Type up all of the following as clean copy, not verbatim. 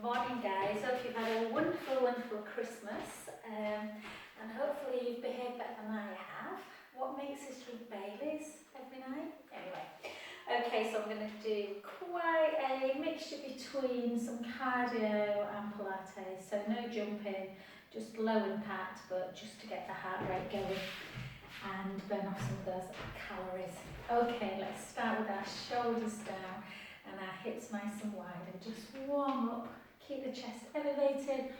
Morning guys, hope you've had a wonderful Christmas and hopefully you've behaved better than I have. What makes us drink Baileys every night? Anyway, okay, so I'm going to do quite a mixture between some cardio and Pilates, so no jumping, just low impact but just to get the heart rate going and burn off some of those calories. Okay, let's start with our shoulders down and our hips nice and wide and just warm up. Keep the chest elevated,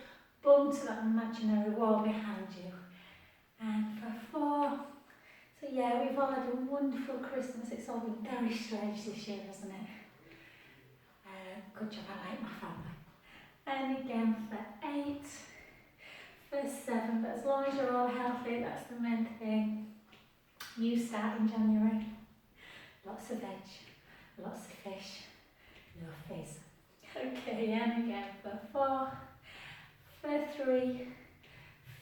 bum to that imaginary wall behind you. And for 4. So yeah, we've all had a wonderful Christmas. It's all been very strange this year, hasn't it? Good job, I like my family. And again for 8, for 7, but as long as you're all healthy, that's the main thing. New start in January. Lots of veg, lots of fish, no fizz. Okay, and again for 4, for 3,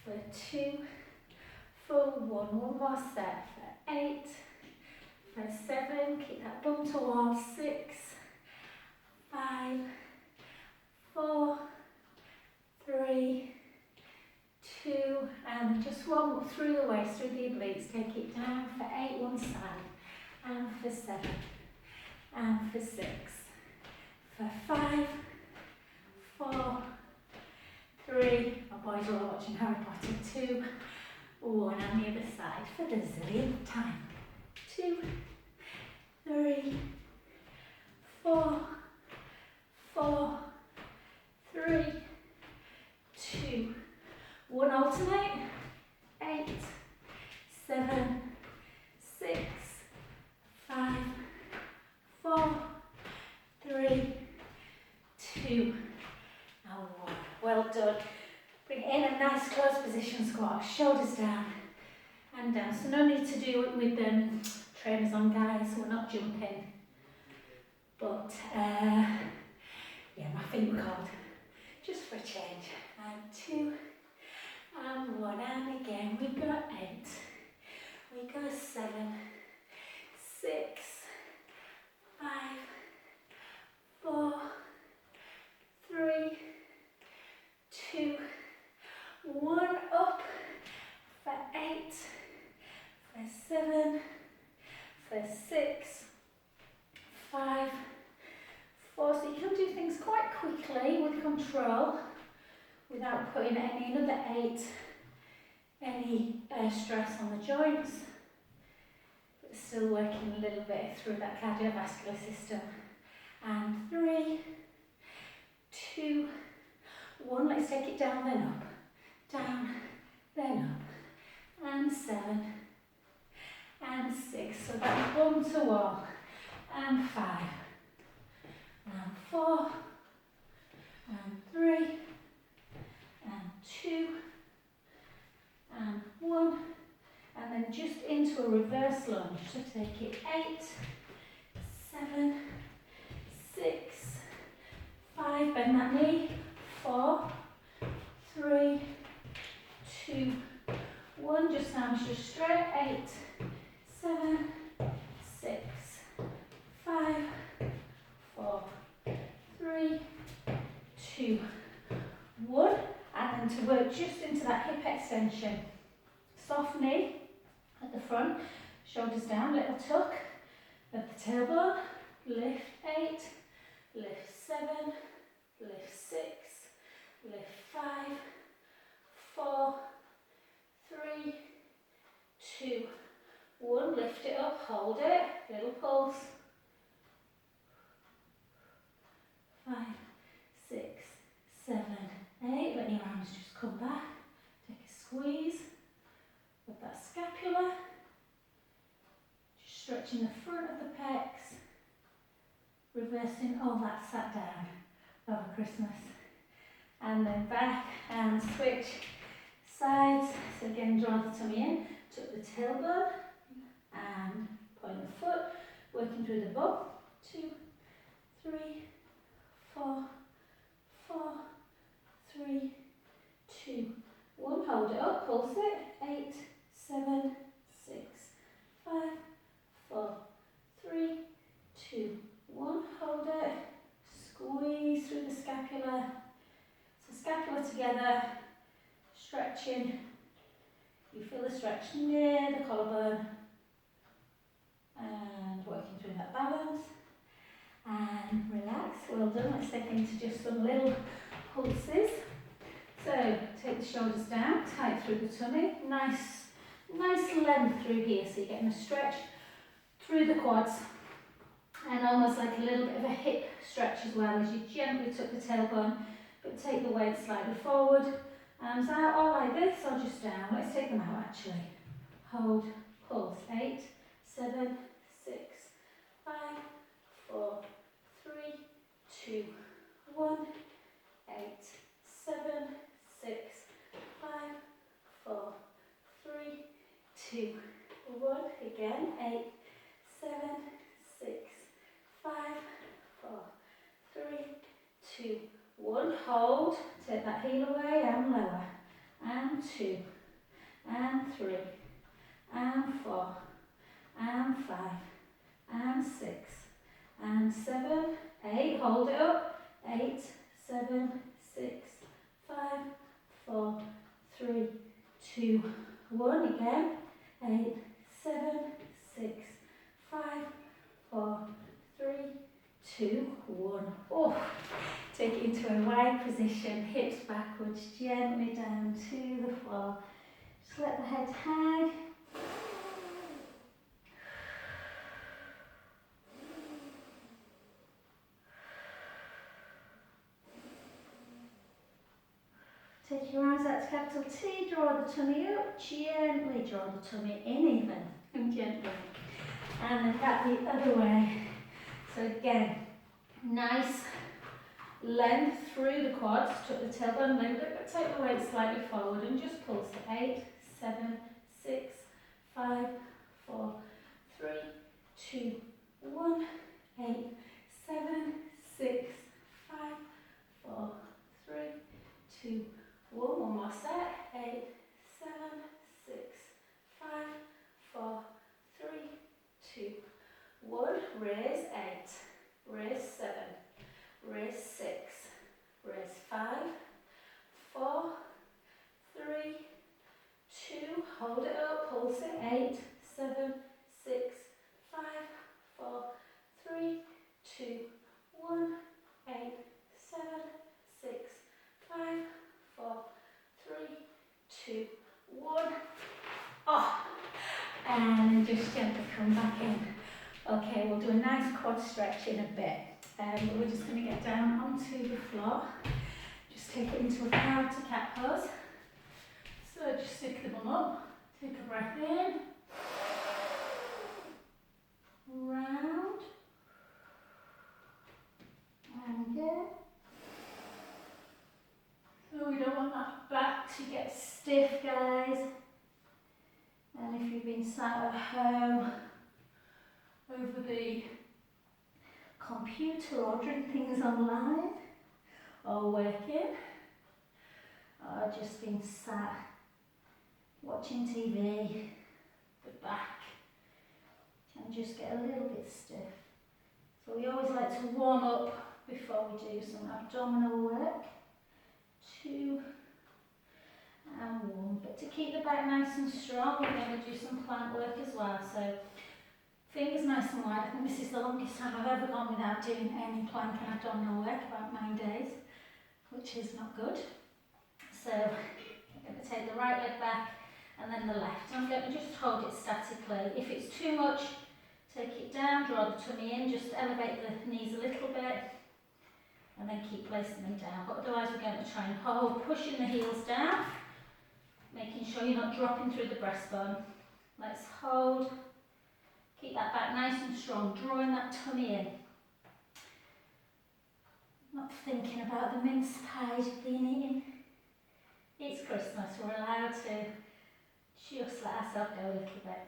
for 2, for 1. One more set for 8, for 7. Keep that bum to wall. 6, 5, 4, 3, 2, and just warm up through the waist, through the obliques. Take it down for 8 one side, and for 7, and for 6. For 5, 4, 3, my boys are all watching Harry Potter, 2, 1 on the other side for the zillionth time. 2, 3, 4, 4, 3, 2, 1. Alternate. 8, 7, 6, 5, 4, 3, 2, and 1. Well done. Bring in a nice close position squat, shoulders down and down. So no need to do it with trainers on, guys. We're not jumping. But yeah, my feet were cold. Just for a change. And 2, and 1. And again, we go 8. We go 7, 6, 5, 4, 3, 2, 1. Up for 8, for 7, for 6, 5, 4. So you can do things quite quickly with control without putting another 8, any stress on the joints, but still working a little bit through that cardiovascular system. And 3, 2, 1. Let's take it down, then up. Down, then up. And 7, and 6. So that's bum to wall. And 5, and 4, and 3, and 2, and 1. And then just into a reverse lunge. So take it 8, 7, 6, 5, bend that knee, 4, 3, 2, 1, just arms just straight, 8, 7, 6, 5, 4, 3, 2, 1, and then to work just into that hip extension. Soft knee at the front, shoulders down, little tuck of the tailbone, lift 8, lift 7, lift 6, lift 5, 4, 3, 2, 1. Lift it up, hold it, little pulse. 5, 6, 7, 8. Let your arms just come back. Take a squeeze of that scapula. Just stretching the front of the pecs. Reversing all that sat down over Christmas. And then back and switch sides. So again, draw the tummy in, tuck the tailbone and point the foot, working through the bum. 2, 3, 4, 4, 3, 2, 1. Hold it up, pulse it. 8, 7, 6, 5, 4, 3, 2, 1. Hold it. Squeeze through the scapula. together, stretching. You feel the stretch near the collarbone and working through that balance. And relax, well done. Let's take into just some little pulses. So take the shoulders down, tight through the tummy, nice length through here, so you're getting a stretch through the quads and almost like a little bit of a hip stretch as well as you gently tuck the tailbone, but take the weight slightly forward, arms out, or like this, or just down. Let's take them out actually. Hold, pulse, 8, 7, 6, 5, 4, 3, 2, 1, 8, 7, 6, 5, 4, 3, 2, 1. Again, 8, 7, 6, 5, 4, 3, 2, 1. Hold. Take that heel away and lower. And 2, and 3, and 4, and 5, and 6, and 7, 8. Hold it up. 8, 7, 6, 5, 4, 3, 2, 1. Again. 8, 7, 6, 5, 4, 3, 2, 1. Oh, take it into a wide position, hips backwards, gently down to the floor. Just let the head hang. Take your arms out to capital T, draw the tummy up, gently draw the tummy in even, and gently. And then back the other way. So again, nice length through the quads, tuck the tailbone a little bit, but take the weight slightly forward and just pulse to 8, 7, 6, 5, 4, 3, 2, 1, 8, 7, 6, 5, 4, 3, 2, 1. One more set. 8, 7, 6, 5, 4, 3, 2, 1. Raise 8, raise 7, raise 6, raise 5, 4, 3, 2. Hold it up. Pulse it. 8, 7, 6, 5, 4, 3, 2, 1. 8, 7, 6, 5, 4, 3, 2, 1. Oh, and just gently come back in. Okay, we'll do a nice quad stretch in a bit. But we're just going to get down onto the floor. Just take it into a cow to cat pose. So just stick the bum up. Take a breath in. Round. And again. So we don't want that back to get stiff, guys. And if you've been sat at home over the computer ordering things online, or working, or just been sat watching TV, the back can just get a little bit stiff. So we always like to warm up before we do some abdominal work. 2 and 1. But to keep the back nice and strong, we're going to do some plank work as well. So fingers nice and wide. I think this is the longest time I've ever gone without doing any plank and abdominal work, about 9 days, which is not good. So I'm going to take the right leg back and then the left. I'm going to just hold it statically. If it's too much, take it down, draw the tummy in, just elevate the knees a little bit, and then keep placing them down. But otherwise we're going to try and hold, pushing the heels down, making sure you're not dropping through the breastbone. Let's hold, keep that back nice and strong, drawing that tummy in. Not thinking about the mince pies you've been eating. It's Christmas, we're allowed to just let ourselves go a little bit.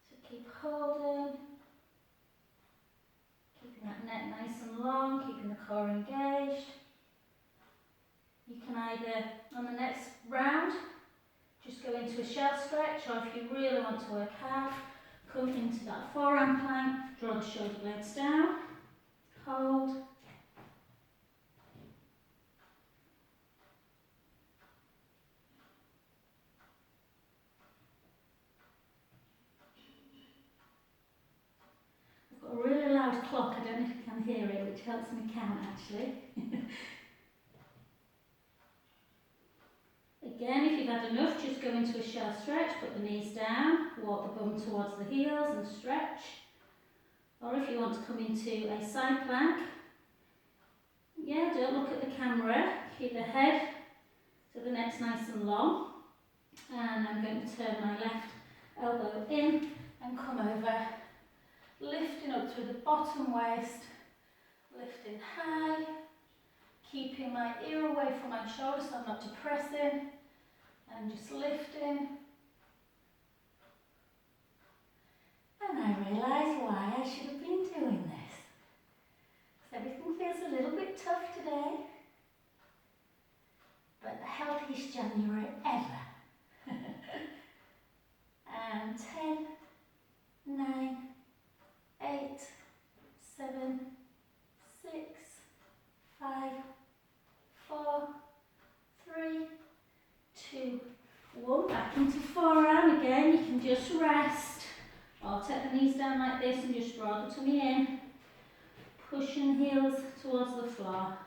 So keep holding. Keeping that neck nice and long, keeping the core engaged. You can either, on the next round, just go into a shell stretch, or if you really want to work hard, come into that forearm plank, draw the shoulder blades down, hold, hear it, which helps me count actually. Again, if you've had enough, just go into a shallow stretch, put the knees down, walk the bum towards the heels and stretch. Or if you want to come into a side plank, yeah, don't look at the camera, keep the head so the neck's nice and long. And I'm going to turn my left elbow in and come over, lifting up through the bottom waist, lifting high, keeping my ear away from my shoulder so I'm not depressing, and just lifting. And I realise why I should have been doing this. So everything feels a little bit tough today, but the healthiest January ever. And 10, 9, 8, 7, 6, 5, 4, 3, 2, 1. Back into forearm again. You can just rest. Or take the knees down like this and just draw the tummy in. Pushing heels towards the floor.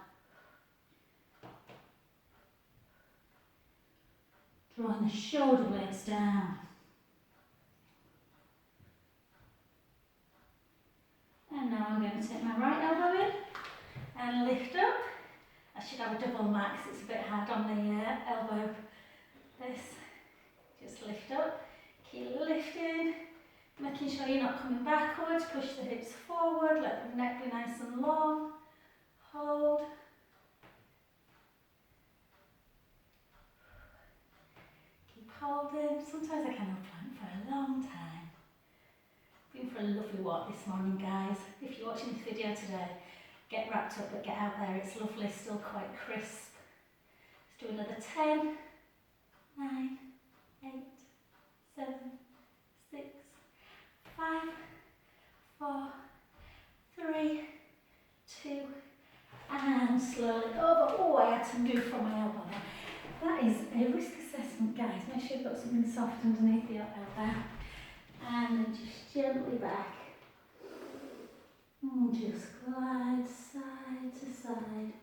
Drawing the shoulder blades down. And now I'm going to take my right elbow in and lift up. I should have a double mat because it's a bit hard on the elbow. This, just lift up, keep lifting, making sure you're not coming backwards, push the hips forward, let the neck be nice and long, hold. Keep holding. Sometimes I can hold plank for a long time. Been for a lovely walk this morning, guys. If you're watching this video today, get wrapped up but get out there. It's lovely, still quite crisp. Let's do another 10, 9, 8, 7, 6, 5, 4, 3, 2, and slowly over. Oh, I had to move from my elbow there. That is a risk assessment, guys. Make sure you've got something soft underneath your elbow. And then just gently back. And just glide side to side.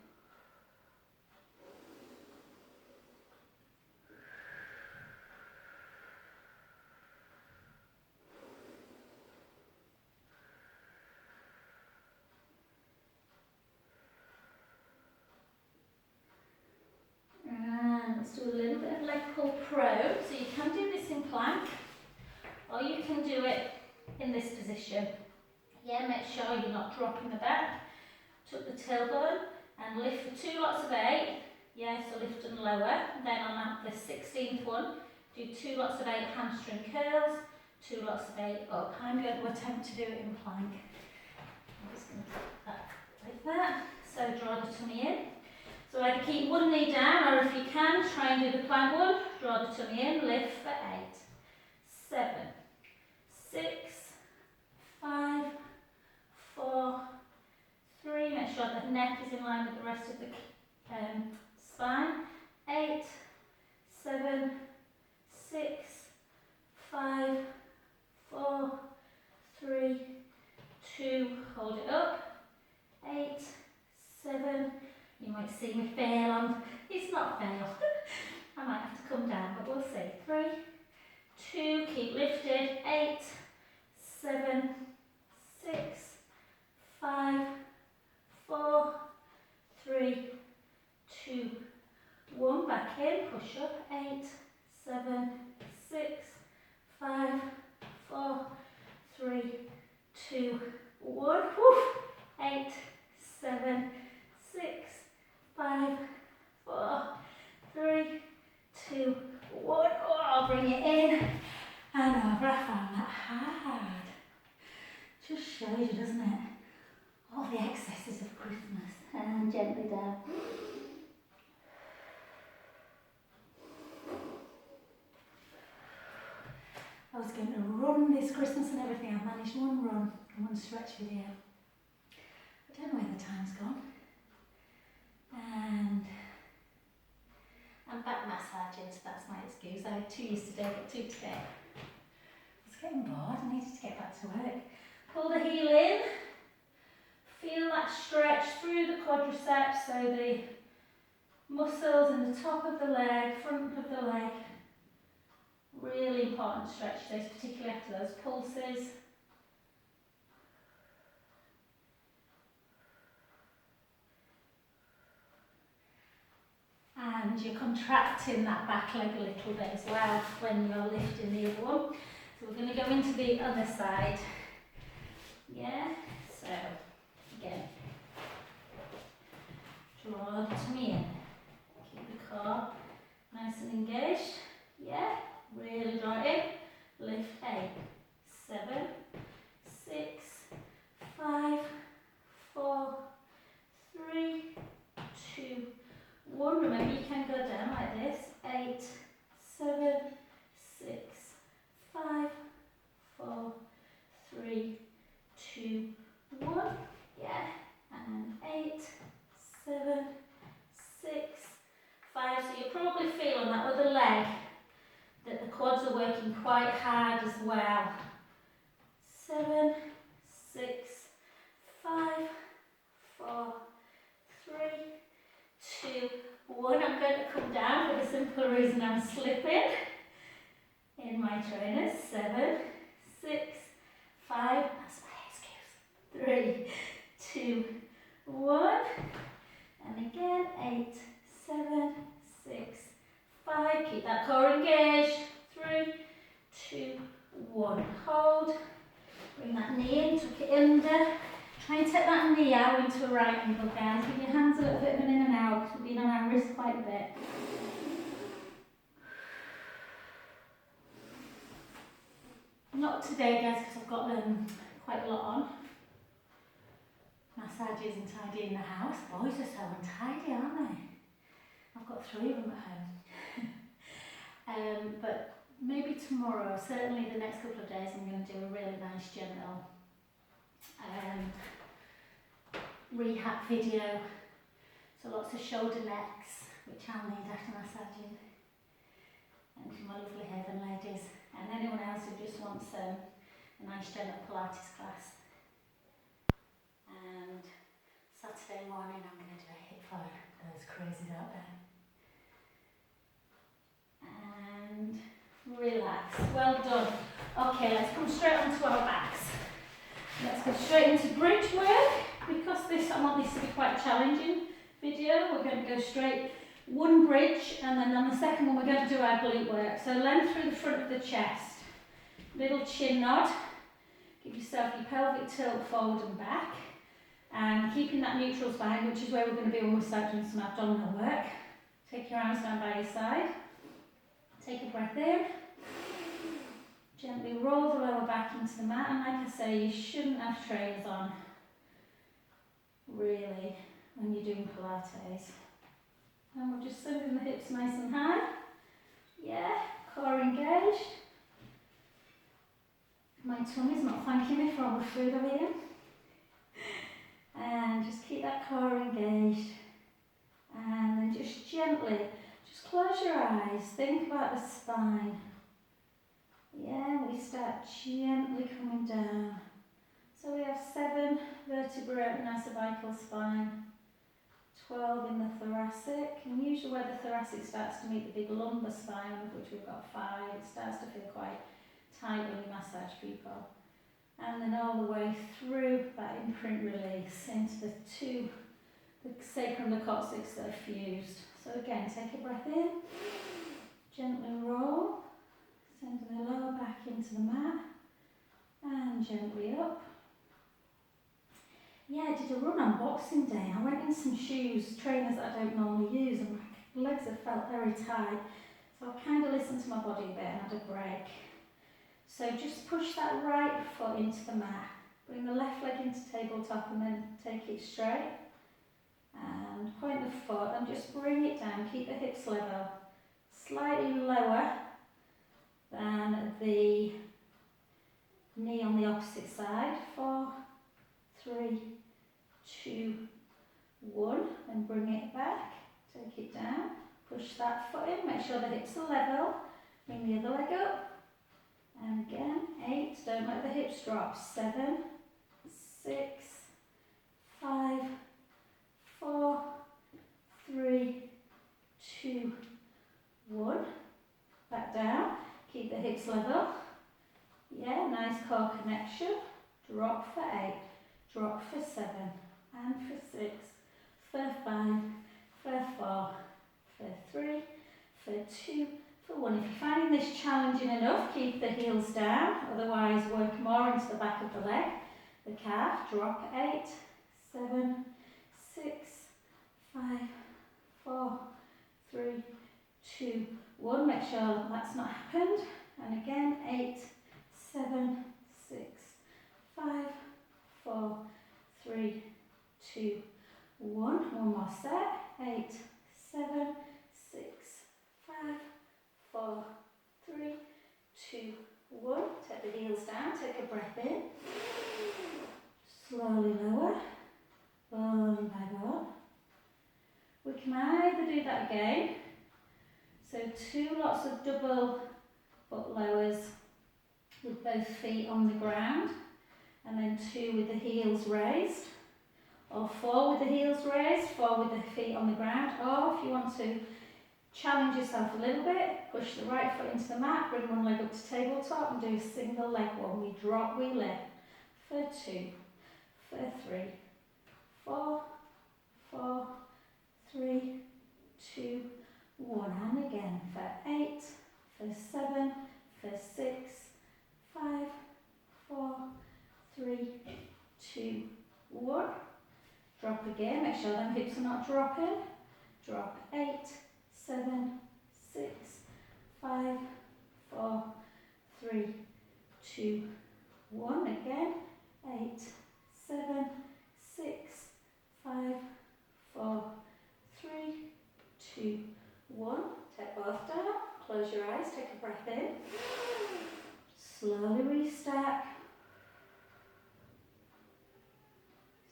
And let's do a little bit of leg pull pro. So you can do this in plank, or you can do it in this position. Yeah, make sure you're not dropping the back. Tuck the tailbone and lift for 2 lots of 8. Yeah, so lift and lower. And then on the 16th one, do 2 lots of 8 hamstring curls, 2 lots of 8 up. I'm going to attempt to do it in plank. I'm just going to put that like that. So draw the tummy in. So either keep one knee down, or if you can, try and do the plank one. Draw the tummy in, lift for 8, 7, 6, 5, 4, 3. Make sure the neck is in line with the rest of the spine. 8, 7, 6, 5, 4, 3, 2. Hold it up. 8, 7. You might see me fail on. It's not fail. I might have to come down, but we'll see. 3, 2. Keep lifted. 8, 7, 6, 5, 4, 3, 2, 1. Back in. Push up. 8, 7, 6, 5, 4, 3, 2, 1. Woo. 8, 7, 6, 5, 4, 3, 2, 1. Oh, I'll bring it in and over. I found that hard. Just shows you, doesn't it? All the excesses of Christmas. And gently down. I was going to run this Christmas and everything. I've managed one run and one stretch video. I don't know where the time's gone. And I'm back massaging, so that's my excuse. I had 2 yesterday, got 2 today. I was getting bored, I needed to get back to work. Pull the heel in, Feel that stretch through the quadriceps, so the muscles in the top of the leg, front of the leg. Really important stretch this, particularly after those pulses. And you're contracting that back leg a little bit as well when you're lifting the other one. So we're going to go into the other side. Yeah, so again, draw the tummy in. Keep the core nice and engaged. Yeah, really draw it in. Lift 8, 7, 6, 5, 4, 3, 2, 1. Remember, you can go down like this. 8, 7, 6, 5, 4, 3, 2, 1. Yeah. And 8, 7, 6, 5. So you're probably feeling that other leg that the quads are working quite hard as well. 7, 6, 5, 4, 3, 2, 1. I'm going to come down for the simple reason I'm slipping in my trainers. 7, 6, 5, that's my excuse. 3, 2, 1. And again, 8, 7, 6, 5. Keep that core engaged. 3, 2, 1. Hold. Bring that knee in, tuck it under. Try and take that knee out into a right angle, guys. Give your hands a little bit of an in and out, because we've been on our wrist quite a bit. Not today, guys, because I've got quite a lot on. Massages and tidying the house. Boys are so untidy, aren't they? I've got 3 of them at home. But maybe tomorrow, certainly the next couple of days, I'm going to do a really nice gentle rehab video. So lots of shoulder necks, which I'll need after massaging. And for my lovely haven ladies. And anyone else who just wants a nice gentle Pilates class. And Saturday morning I'm going to do a hip for those crazies out there. And relax. Well done. Okay, let's come straight onto our backs. Let's go straight into bridge work. Because I want this to be quite a challenging video, we're going to go straight one bridge, and then on the second one we're going to do our glute work. So length through the front of the chest. Little chin nod. Give yourself your pelvic tilt forward and back. And keeping that neutral spine, which is where we're going to be when we start doing some abdominal work. Take your arms down by your side. Take a breath in. Gently roll the lower back into the mat. And like I say, you shouldn't have trainers on, really, when you're doing Pilates. And we're just sending the hips nice and high. Yeah, core engaged. My tummy's not thanking me for all the food I've eaten. And just keep that core engaged. And then just gently, just close your eyes. Think about the spine. Yeah, we start gently coming down. So we have 7 vertebrae in our cervical spine, 12 in the thoracic, and usually where the thoracic starts to meet the big lumbar spine, of which we've got 5, it starts to feel quite tight when you massage people. And then all the way through that imprint release into the sacrum and the coccyx that are fused. So again, take a breath in, gently roll, send the lower back into the mat, and gently up. Yeah, I did a run on Boxing Day. I went in some shoes, trainers that I don't normally use, and my legs have felt very tight. So I kind of listened to my body a bit and had a break. So just push that right foot into the mat. Bring the left leg into tabletop and then take it straight. And point the foot and just bring it down. Keep the hips level. Slightly lower than the knee on the opposite side. 4, 3, 2, 1. Then bring it back. Take it down. Push that foot in. Make sure the hips are level. Bring the other leg up. And again, 8, don't let the hips drop. 7, 6, 5, 4, 3, 2, 1. Back down. Keep the hips level. Yeah, nice core connection. Drop for 8. Drop for 7. And for 6. For 5. For 4. For 3. For 2. For 1. If you're finding this challenging enough, keep the heels down. Otherwise, work more into the back of the leg. The calf. Drop 8. 7. 6. 5. 4. 3. 2. 1. Make sure that's not happened. And again, 8, 7, 6, 5, 4, 3, 2, 1. One more set. 8, 7, 6, 5, 4, 3, 2, 1. Take the heels down. Take a breath in. Slowly lower. Bone by bone. We can either do that again. So 2 lots of double butt lowers with both feet on the ground, and then 2 with the heels raised, or 4 with the heels raised, 4 with the feet on the ground. Or if you want to challenge yourself a little bit, push the right foot into the mat, bring one leg up to tabletop and do a single leg one. We drop, we lift for 2, for 3, 4, 4, 3, 2, 1, and again for 8, for 7, for 6, 5, 4, 3, 2, 1. Drop again, make sure them hips are not dropping. Drop 8, 7, 6, 5, 4, 3, 2, 1. Again, 8, 7, 6, 5, 4, 3, 2, 1. Take both down, close your eyes, take a breath in. Slowly restack.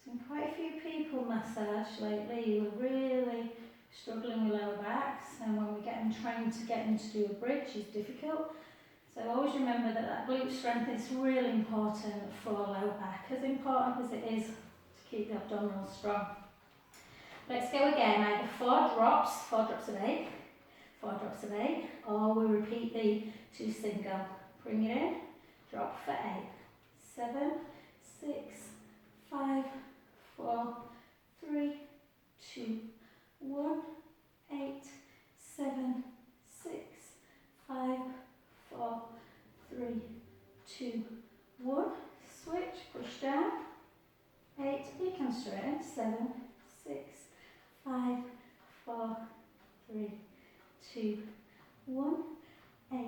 Seen quite a few people massage lately who are really struggling with lower backs, and when we get them trained to get them to do a bridge is difficult. So always remember that glute strength is really important for lower back, as important as it is to keep the abdominals strong. Let's go again, either 4 drops of 8, 4 drops of 8, or we repeat the 2 single. Bring it in, drop for 8, 7, 6, 5, 4, 3, 2, 1, 8, 7, 6, 5, 4, 3, 2, 1. Switch, push down, 8, you can straighten, 7, 6, 5, 4, 3, 2, 1, 8,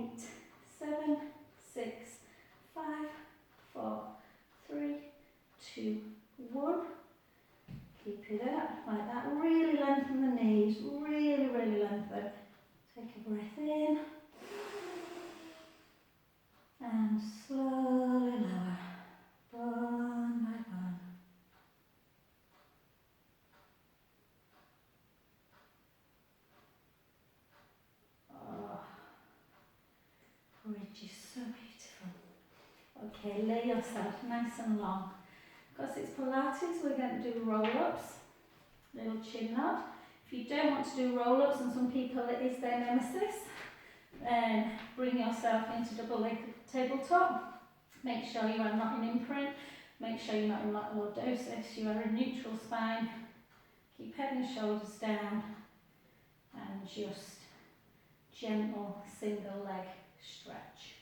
7, 6, 5, 4, 3, 2, 1. Keep it up like that. Really lengthen the knees. Really, really lengthen. Take a breath in. And slowly lower. Bone by bone. Oh, bridge is so beautiful. Okay, lay yourself nice and long. Because it's Pilates, we're going to do roll-ups, little chin nod. If you don't want to do roll-ups, and some people it is their nemesis, then bring yourself into double leg tabletop. Make sure you are not in imprint, make sure you're not in lordosis, you are in neutral spine. Keep head and shoulders down, and just gentle single leg stretch.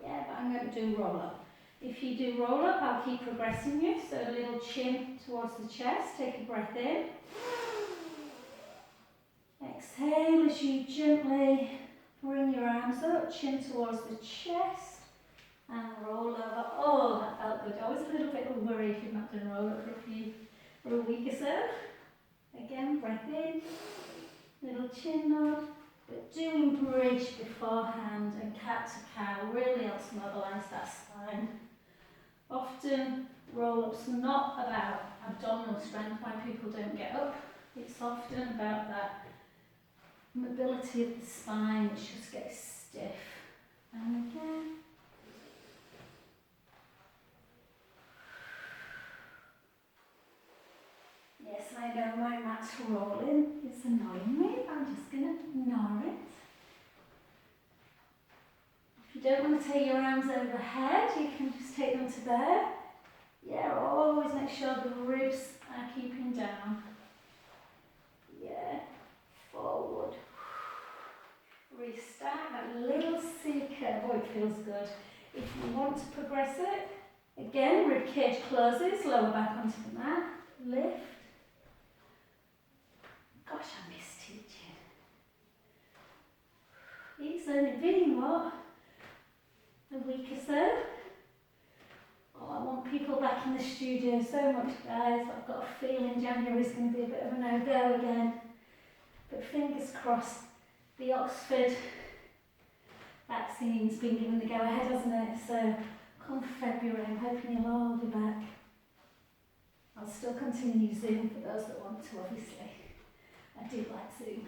Yeah, but I'm going to do roll-up. If you do roll up, I'll keep progressing you. So a little chin towards the chest. Take a breath in. Exhale as you gently bring your arms up, chin towards the chest, and roll over. Oh, that felt good. Always a little bit of worry if you've not done roll up for a week or so. Again, breath in. Little chin nod. But doing bridge beforehand and cat to cow really helps mobilise that spine. Often roll-ups are not about abdominal strength, why people don't get up. It's often about that mobility of the spine, which just gets stiff. And again. Yes, I know my mat's rolling. It's annoying me, but I'm just going to ignore it. If you don't want to take your arms overhead, you can just take them to there. Yeah, always make sure the ribs are keeping down. Yeah, forward. Restart that little C curve. Oh, it feels good. If you want to progress it, again, rib cage closes, lower back onto the mat, lift. Gosh, I miss teaching. It's only been, what, a week or so? Oh, I want people back in the studio so much, guys. I've got a feeling January's going to be a bit of a no-go again. But fingers crossed, the Oxford vaccine's been given the go-ahead, hasn't it? So come February, I'm hoping you'll all be back. I'll still continue Zoom for those that want to, obviously. I do like Zoom,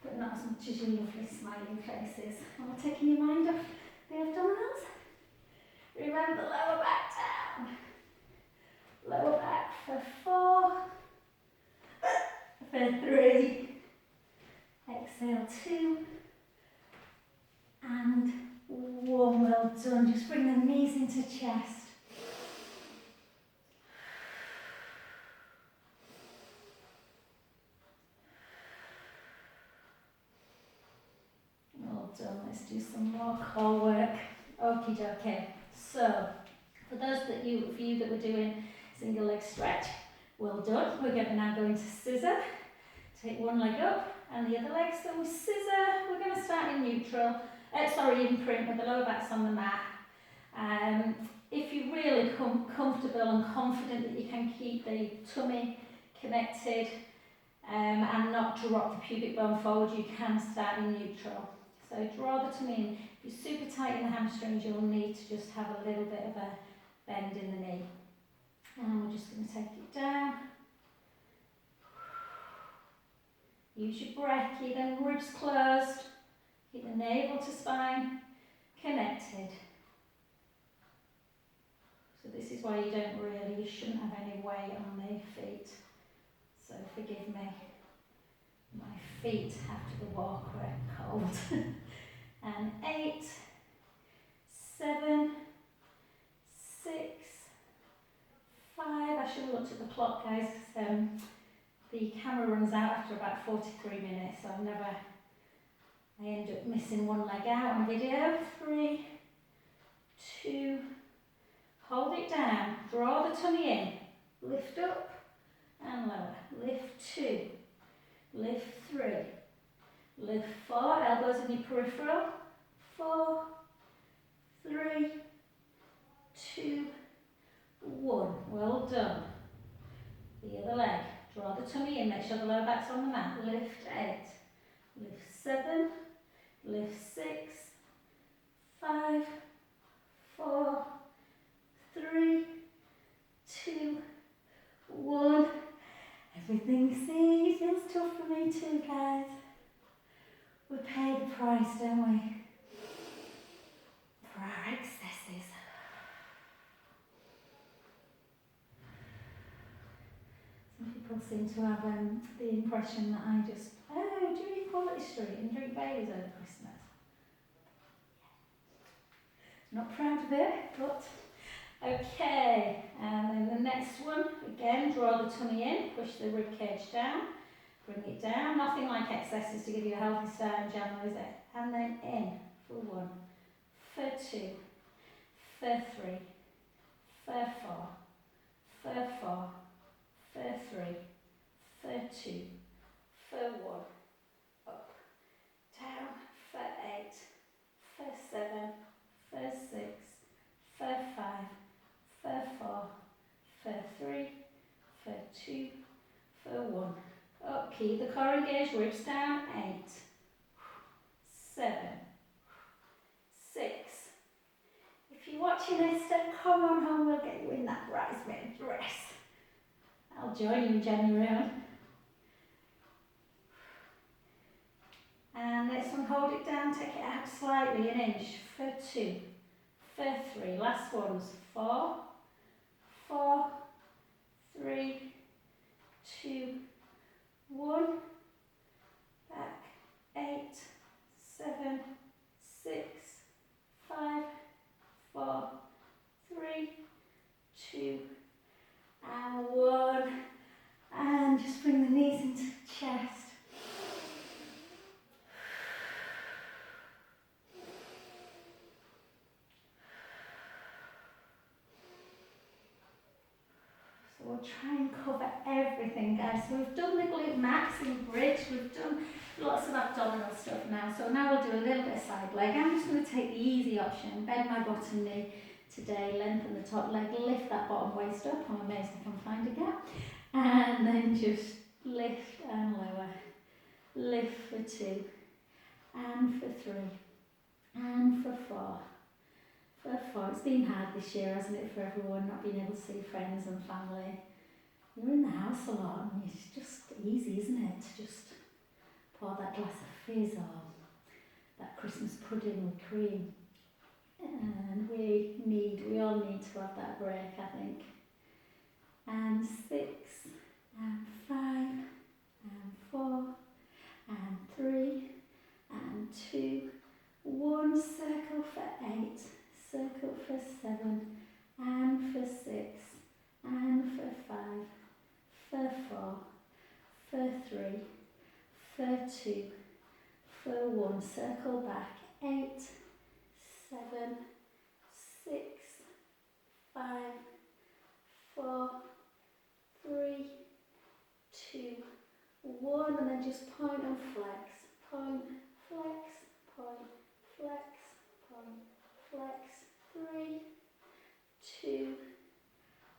but not as much as your lovely smiling faces. Am I taking your mind off the abdominals? Remember, lower back down. Lower back for 4, for 3, exhale 2, and 1. Well done. Just bring the knees into chest. Well done. Let's do some more core work. Okie dokie. So, for those of you that were doing single leg stretch, well done. We're going to now go into scissor. Take one leg up and the other leg. So with scissor, we're going to start in neutral. In print with the lower backs on the mat. If you're really comfortable and confident that you can keep the tummy connected and not drop the pubic bone forward, you can start in neutral. So draw the tummy in. If you're super tight in the hamstrings, you'll need to just have a little bit of a bend in the knee. And we're just going to take it down. Use your breath, keep them ribs closed, keep the navel to spine connected. So this is why you shouldn't have any weight on the feet. So forgive me, my feet after the walk were cold. And 8, 7, 6, 5. I should have looked at the clock, guys. The camera runs out after about 43 minutes, so I end up missing one leg out on video. 3, 2, hold it down, draw the tummy in, lift up and lower, lift 2, lift 3, lift 4, elbows in your peripheral, 4, 3, 2, 1, well done. The other leg, draw the tummy in, make sure the lower back's on the mat, lift 8, lift 7, lift 6, 5, 4, 3, 2, 1. Everything you see feels tough for me too, guys. We pay the price, don't we? For our excesses. Some people seem to have the impression that I just, do you Quality Street and drink Baileys over Christmas? Not proud of it, but okay. And then the next one, again, draw the tummy in, push the rib cage down, bring it down. Nothing like excesses to give you a healthy start in January, is it? And then in for 1, for 2, for 3, for 4, for 4, for 3, for 2, for 1, up, down, for 8, for 7, for 6, for 5, for 4, for 3, for 2, for 1. Up, keep the core engaged, ribs down, 8, 7, 6. If you're watching this, then come on home, we'll get you in that bridesmaid dress. I'll join you in January. And next one, hold it down, take it out slightly, an inch, for 2, for 3, last ones, 4, 4, 3, 2, 1, back, 8, 7, 6, 5, 4, 3, 2, and 1. And just bring the knees into the chest. So we'll try and cover everything, guys. So we've done the glute max and bridge, we've done lots of abdominal stuff now. So now we'll do a little bit of side leg. I'm just going to take the easy option, bend my bottom knee today, lengthen the top leg, lift that bottom waist up. I'm amazed I can find a gap. And then just lift and lower. Lift for 2, and for 3, and for 4. For 4. It's been hard this year, hasn't it, for everyone, not being able to see friends and family. You're in the house a lot, and it's just easy, isn't it, to just pour that glass of fizz or that Christmas pudding with cream. And we all need to have that break, I think. And 6, and 5, and 4, and 3, and 2, 1, circle for 8, circle for 7, and for 6, and for 5, for 4, for 3, for 2, for 1, circle back, 8, 7, 6, 5, 4, 3, 2, 1, and then just point and flex, point, flex, point, flex, point, flex, 3, 2,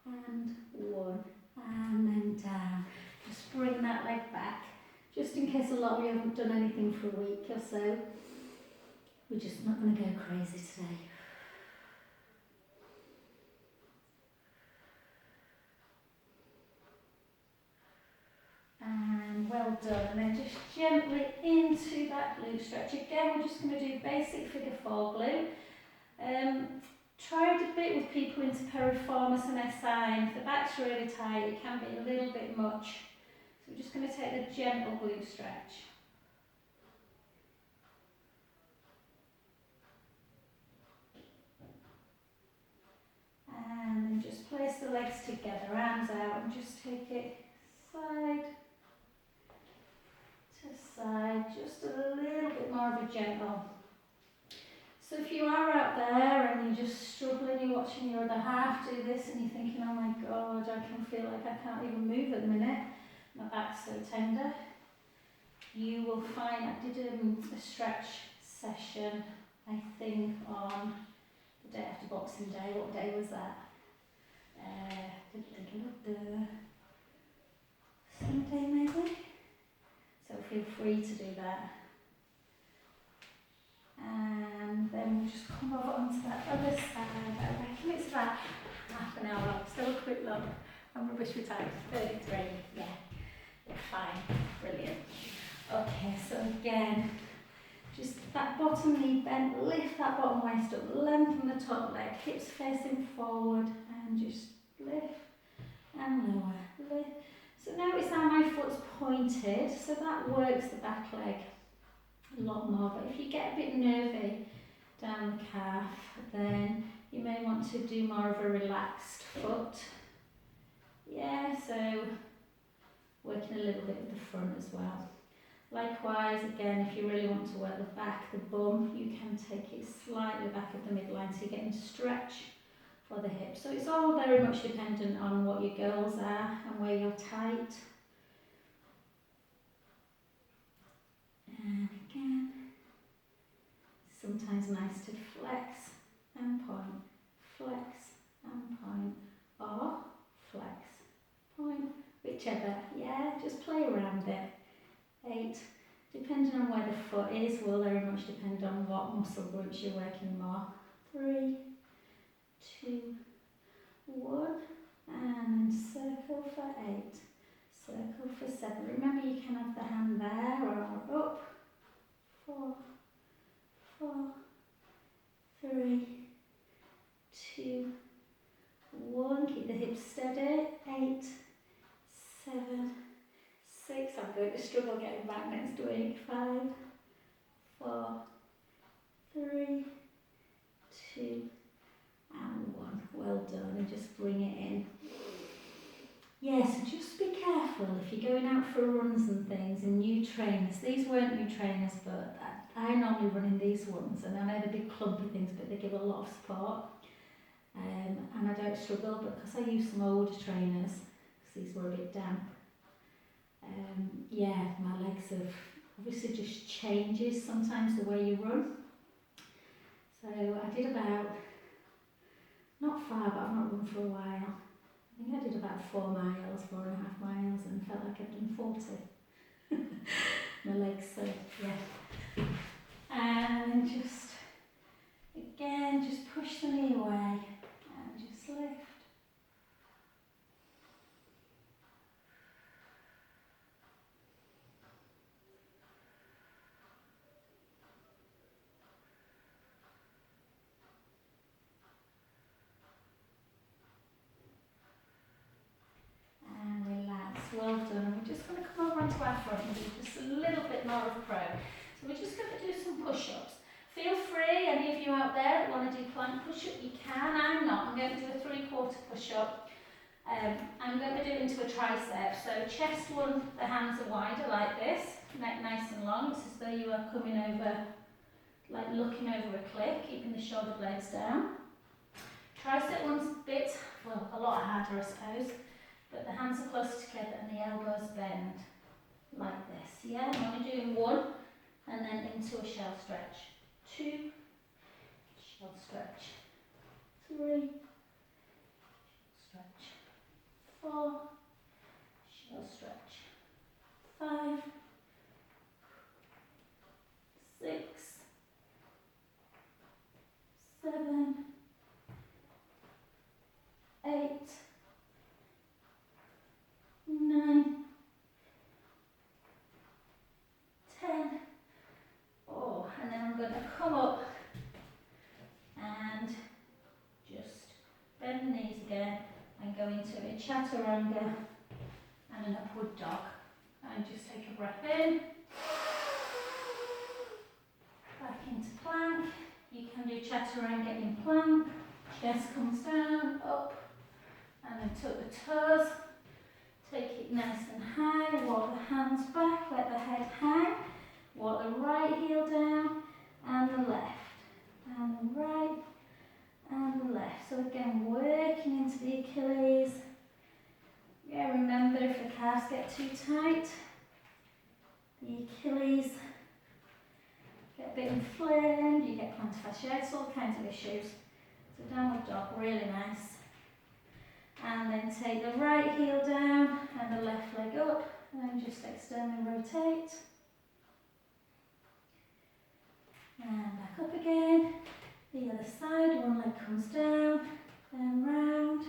and 1, and then down. Just bring that leg back, just in case a lot of you haven't done anything for a week or so. We're just not going to go crazy today. And well done. And then just gently into that glute stretch. Again, we're just going to do basic figure 4 glute. Tried a bit with people into piriformis and SI. If the back's really tight, it can be a little bit much. So we're just going to take the gentle glute stretch. And then just place the legs together, arms out, and just take it side to side, just a little bit more of a gentle. So if you are out there and you're just struggling, you're watching your other half do this and you're thinking, oh my God, I can feel like I can't even move at the minute, my back's so tender, you will find, I did a stretch session, I think on the day after Boxing Day. What day was that? Sunday maybe? So feel free to do that. And then we'll just come over onto that other side. I reckon it's about half an hour. Still a quick look. I'm rubbish with time. 33. Yeah. You're fine. Brilliant. Okay, so again, just that bottom knee bent, lift that bottom waist up, lengthen the top leg, hips facing forward, and just lift and lower. Lift. So notice how my foot's pointed, so that works the back leg a lot more. But if you get a bit nervy down the calf, then you may want to do more of a relaxed foot. Yeah, so working a little bit with the front as well. Likewise, again, if you really want to work the back, the bum, you can take it slightly back of the midline so you're getting stretch for the hips. So it's all very much dependent on what your goals are and where you're tight. And again, sometimes nice to flex and point, flex and point, or flex, point, whichever. Yeah, just play around it. 8, depending on where the foot is, will very much depend on what muscle groups you're working more. 3, 2, 1, and then circle for 8, circle for 7. Remember, you can have the hand there or up. 4, 4, 3, 2, 1. Keep the hips steady. 8, 7, 6. I'm going to struggle getting back next week. 5, 4, 3, 2, and 1. Well done. And just bring it in. Yes, and just be careful if you're going out for runs and things and new trainers. These weren't new trainers, but I normally run in these ones, and I know they're big clumpy things, but they give a lot of support. And I don't struggle, but because I use some older trainers, because these were a bit damp, yeah, my legs have obviously just changes sometimes the way you run. So I did about, not far, but I've not run for a while. I think I did about 4 miles, 4.5 miles, and felt like I'd done 40. My legs, so yeah. And just, again, just push the knee away and just lift. And relax, well done. We're just going to come over onto our front and do just a little bit more of pro. So we're just going to do some push-ups. Feel free, any of you out there that want to do plank push-up, you can. I'm not. I'm going to do a 3/4 push-up. I'm going to do it into a tricep. So chest one, the hands are wider like this, neck nice and long. It's as though you are coming over, like looking over a cliff, keeping the shoulder blades down. Tricep one's a bit, well, a lot harder I suppose, but the hands are close together and the elbows bend like this. Yeah, I'm only doing 1 and then into a shell stretch. 2, shell stretch. 3, stretch. 4, shell stretch. 5, 6, 7, 8, 9, 10. Oh, and then I'm going to come up and just bend the knees again and go into a chaturanga and an upward dog. And just take a breath in, back into plank. You can do chaturanga in plank. Chest comes down, up, and then tuck the toes. Take it nice and high, walk the hands back, let the head hang. Walk the right heel down, and the left, and the right, and the left. So again, working into the Achilles. Yeah, remember if the calves get too tight, the Achilles get a bit inflamed, you get plantar fasciitis, all kinds of issues. So downward dog, really nice. And then take the right heel down and the left leg up, and then just externally rotate. And back up again. The other side, one leg comes down, then round,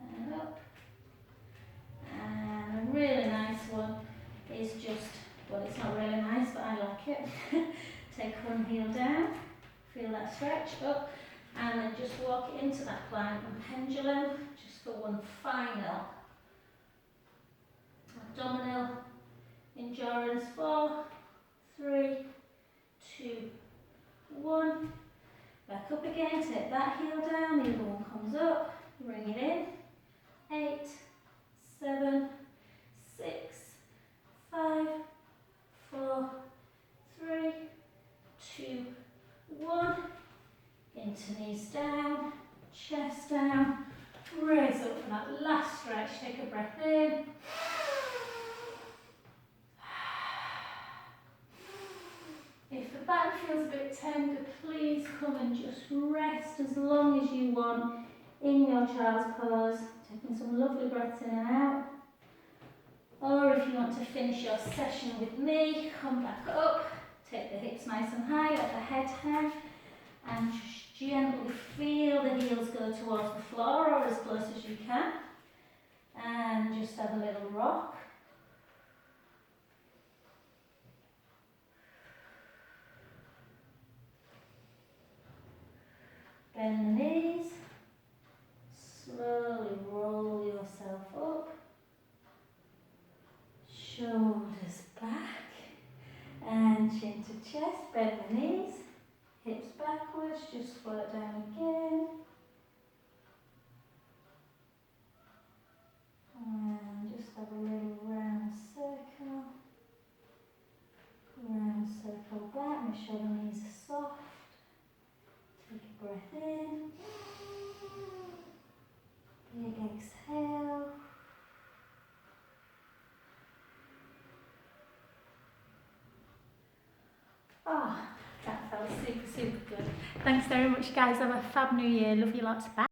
and up. And a really nice one is just, well, it's not really nice, but I like it. Take one heel down, feel that stretch, up, and then just walk into that plank and pendulum, just for one final abdominal endurance. 4, 3, 2, 1. Back up again, take that heel down, the other one comes up, bring it in. 8, 7, 6, 5, 4, 3, 2, 1. Into knees down, chest down, raise up for that last stretch. Take a breath in. If the back feels a bit tender, please come and just rest as long as you want in your child's pose. Taking some lovely breaths in and out. Or if you want to finish your session with me, come back up, take the hips nice and high, let the head hang, and just gently feel the heels go towards the floor or as close as you can. And just have a little rock. Bend the knees, slowly roll yourself up shoulders back and chin to chest, bend the knees, hips backwards, just float down again. And just have a little round circle back, make sure the knees are soft. Take a breath in, big exhale. Oh, that felt super, super good. Thanks very much guys, have a fab new year, love you lots, bye.